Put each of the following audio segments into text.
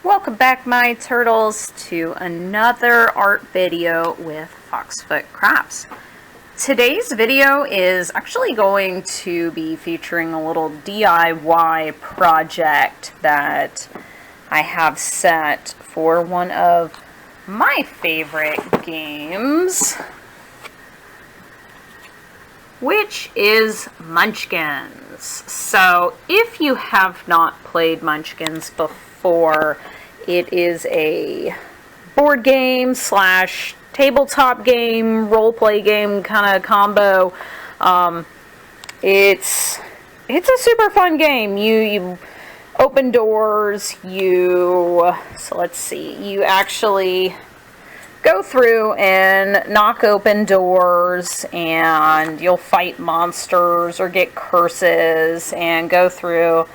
Welcome back, my turtles, to another art video with Foxfoot Crafts. Today's video is actually going to be featuring a little DIY project that I have set for one of my favorite games, which is Munchkins. So if you have not played Munchkins before, it is a board game slash tabletop game, role play game kind of combo. It's a super fun game. You open doors, so let's see, you actually go through and knock open doors, and you'll fight monsters or get curses and go through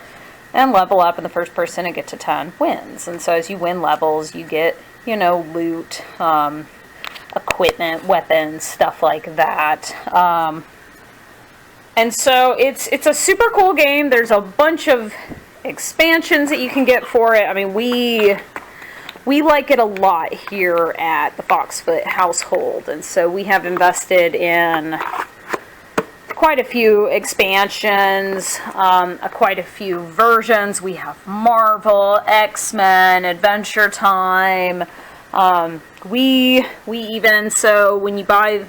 and level up, and the first person to get to 10 wins. And so as you win levels, you get, loot, equipment, weapons, stuff like that. And so it's a super cool game. There's a bunch of expansions that you can get for it. I mean, we like it a lot here at the Foxfoot household, and so we have invested in quite a few expansions, quite a few versions. We have Marvel, X-Men, Adventure Time. We even, so when you buy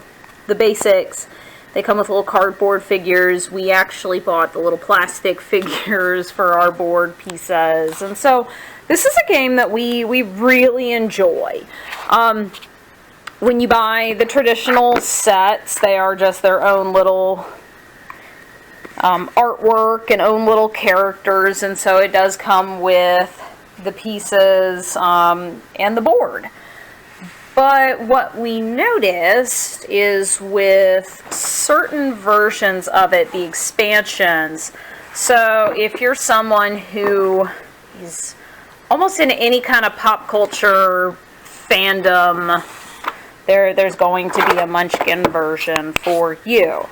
the basics, they come with little cardboard figures. We actually bought the little plastic figures for our board pieces. And so this is a game that we really enjoy. When you buy the traditional sets, they are just their own little artwork and own little characters, and so it does come with the pieces and the board. But what we noticed is with certain versions of it, the expansions, so if you're someone who is almost in any kind of pop culture fandom, there's going to be a Munchkin version for you.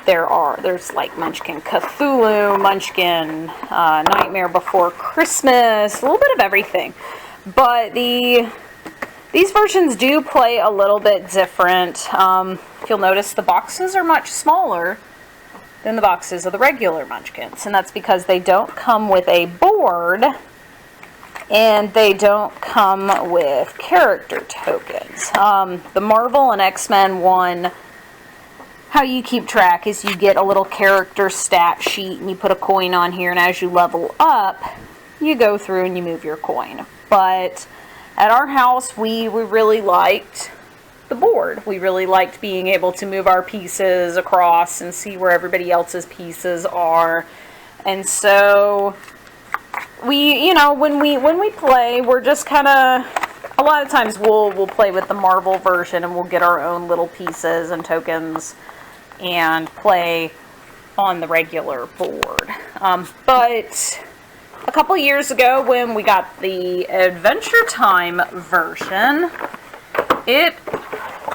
There's like Munchkin Cthulhu, Munchkin Nightmare Before Christmas, a little bit of everything. But these versions do play a little bit different. If you'll notice, the boxes are much smaller than the boxes of the regular Munchkins, and that's because they don't come with a board, and they don't come with character tokens. The Marvel and X-Men one, how you keep track is you get a little character stat sheet, and you put a coin on here, and as you level up, you go through and you move your coin. But at our house, we really liked the board. We really liked being able to move our pieces across and see where everybody else's pieces are. And so we, when we play, we're just kind of, a lot of times we'll play with the Marvel version, and we'll get our own little pieces and tokens and play on the regular board. But a couple years ago, when we got the Adventure Time version, it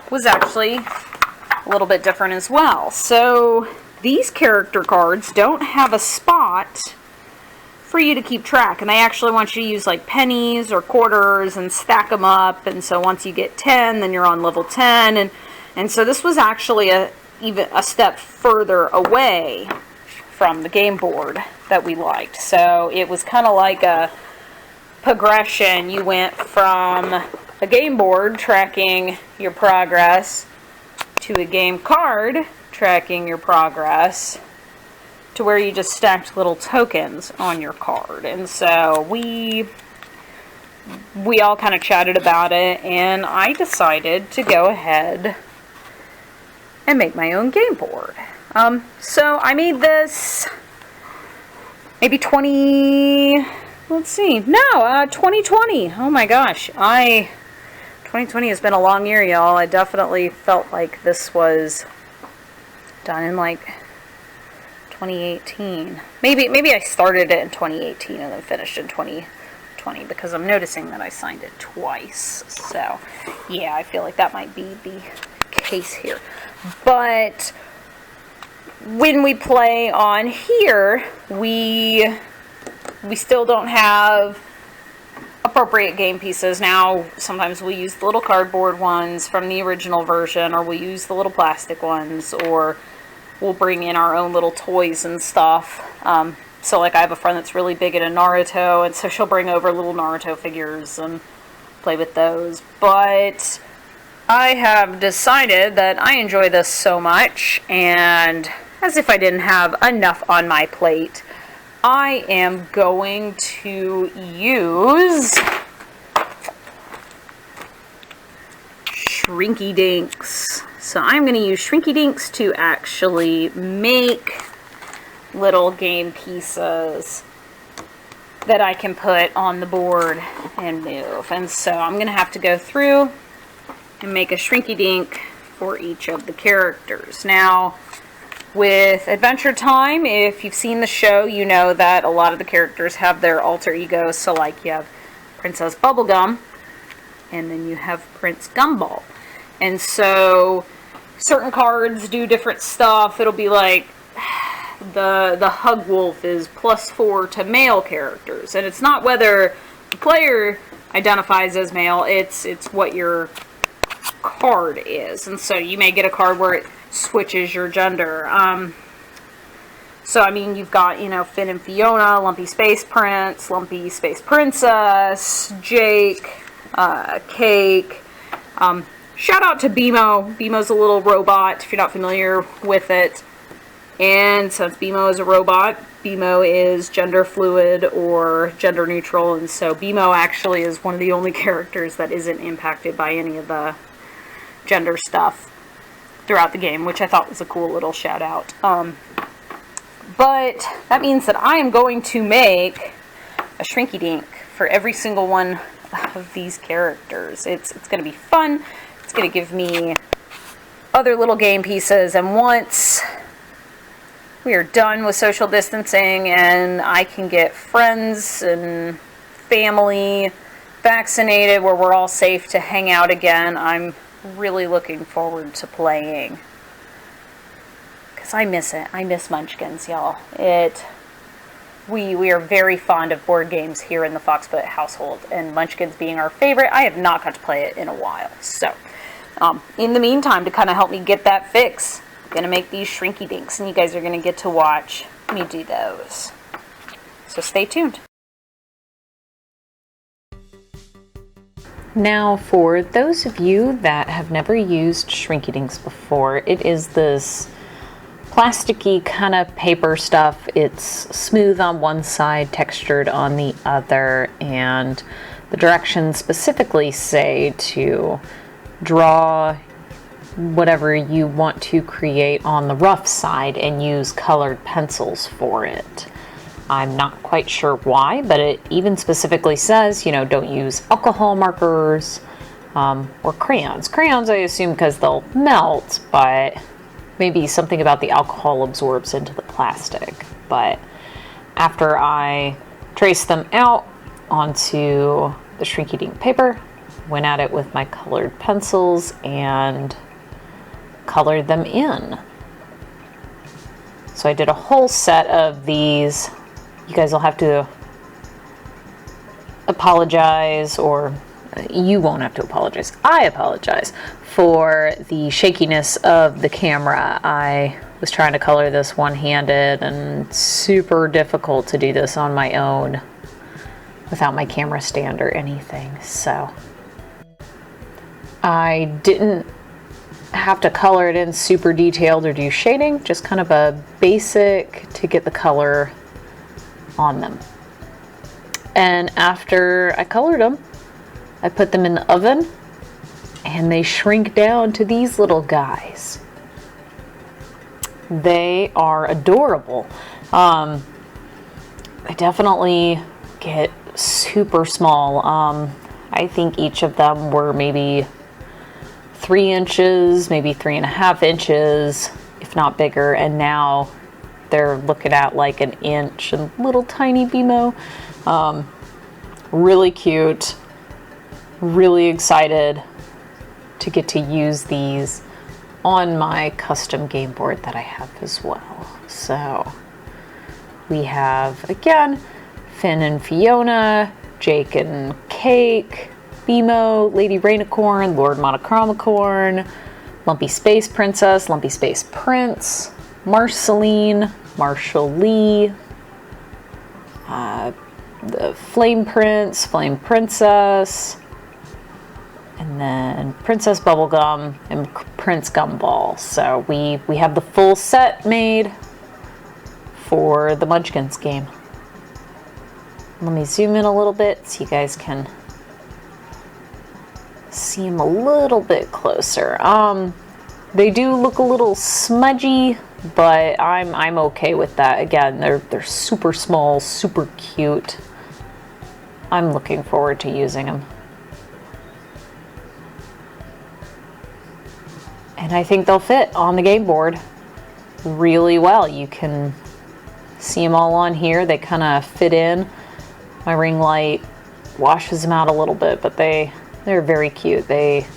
was actually a little bit different as well. So these character cards don't have a spot for you to keep track, and they actually want you to use like pennies or quarters and stack them up. And so once you get 10, then you're on level 10, and so this was actually even a step further away from the game board that we liked. So it was kind of like a progression. You went from a game board tracking your progress to a game card tracking your progress, to where you just stacked little tokens on your card. And so we all kind of chatted about it, and I decided to go ahead and make my own game board. So I made this maybe 2020. Oh my gosh, 2020 has been a long year, y'all. I definitely felt like this was done in like 2018. Maybe I started it in 2018 and then finished in 2020, because I'm noticing that I signed it twice. So yeah, I feel like that might be the case here. But when we play on here, we still don't have appropriate game pieces. Now, sometimes we'll use the little cardboard ones from the original version, or we'll use the little plastic ones, or we'll bring in our own little toys and stuff. So like I have a friend that's really big into Naruto, and so she'll bring over little Naruto figures and play with those. But I have decided that I enjoy this so much, and as if I didn't have enough on my plate, I am going to use Shrinky Dinks. So I'm going to use Shrinky Dinks to actually make little game pieces that I can put on the board and move. And so I'm going to have to go through and make a Shrinky Dink for each of the characters. Now, with Adventure Time, if you've seen the show, you know that a lot of the characters have their alter egos. So like you have Princess Bubblegum, and then you have Prince Gumball. And so certain cards do different stuff. It'll be like the Hug Wolf is +4 to male characters. And it's not whether the player identifies as male, it's what your card is. And so you may get a card where it switches your gender. So I mean, you've got, you know, Finn and Fiona, Lumpy Space Prince, Lumpy Space Princess, Jake, Cake. Shout out to Bimo. Bimo's a little robot, if you're not familiar with it. And since Bimo is a robot, Bimo is gender fluid or gender neutral, and so Bimo actually is one of the only characters that isn't impacted by any of the gender stuff throughout the game, which I thought was a cool little shout out. But that means that I am going to make a Shrinky Dink for every single one of these characters. It's going to be fun. It's going to give me other little game pieces, and once we are done with social distancing and I can get friends and family vaccinated where we're all safe to hang out again, I'm really looking forward to playing. Because I miss it. I miss Munchkins, y'all. We are very fond of board games here in the Foxfoot household, and Munchkins being our favorite, I have not got to play it in a while. So, in the meantime, to kind of help me get that fix, I'm going to make these Shrinky Dinks, and you guys are going to get to watch me do those. So stay tuned. Now, for those of you that have never used Shrinky Dinks before, it is this plasticky kind of paper stuff. It's smooth on one side, textured on the other, and the directions specifically say to draw whatever you want to create on the rough side and use colored pencils for it. I'm not quite sure why, but it even specifically says, you know, don't use alcohol markers or crayons. Crayons, I assume, because they'll melt, but maybe something about the alcohol absorbs into the plastic. But after I traced them out onto the Shrinky Dink paper, went at it with my colored pencils and colored them in. So I did a whole set of these. You guys will have to apologize, or you won't have to apologize. I apologize for the shakiness of the camera. I was trying to color this one-handed, and super difficult to do this on my own without my camera stand or anything. So I didn't have to color it in super detailed or do shading, just kind of a basic to get the color on them. And after I colored them, I put them in the oven, and they shrink down to these little guys. They are adorable. They definitely get super small. I think each of them were maybe 3 inches, maybe 3.5 inches, if not bigger, and now they're looking at like an inch, and little tiny Bimo. Really cute, really excited to get to use these on my custom game board that I have as well. So we have, again, Finn and Fiona, Jake and Cake, BMO, Lady Rainicorn, Lord Monochromicorn, Lumpy Space Princess, Lumpy Space Prince, Marceline, Marshall Lee, the Flame Prince, Flame Princess, and then Princess Bubblegum and Prince Gumball. So we have the full set made for the Munchkins game. Let me zoom in a little bit so you guys can see them a little bit closer. They do look a little smudgy, but I'm okay with that. Again, they're super small, super cute. I'm looking forward to using them. And I think they'll fit on the game board really well. You can see them all on here. They kind of fit in. My ring light washes them out a little bit, but they're very cute. They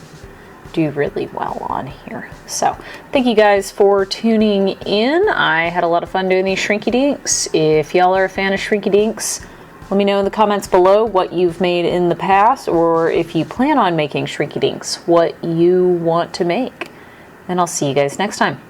do really well on here. So thank you guys for tuning in. I had a lot of fun doing these Shrinky Dinks. If y'all are a fan of Shrinky Dinks, let me know in the comments below what you've made in the past, or if you plan on making Shrinky Dinks, what you want to make. And I'll see you guys next time.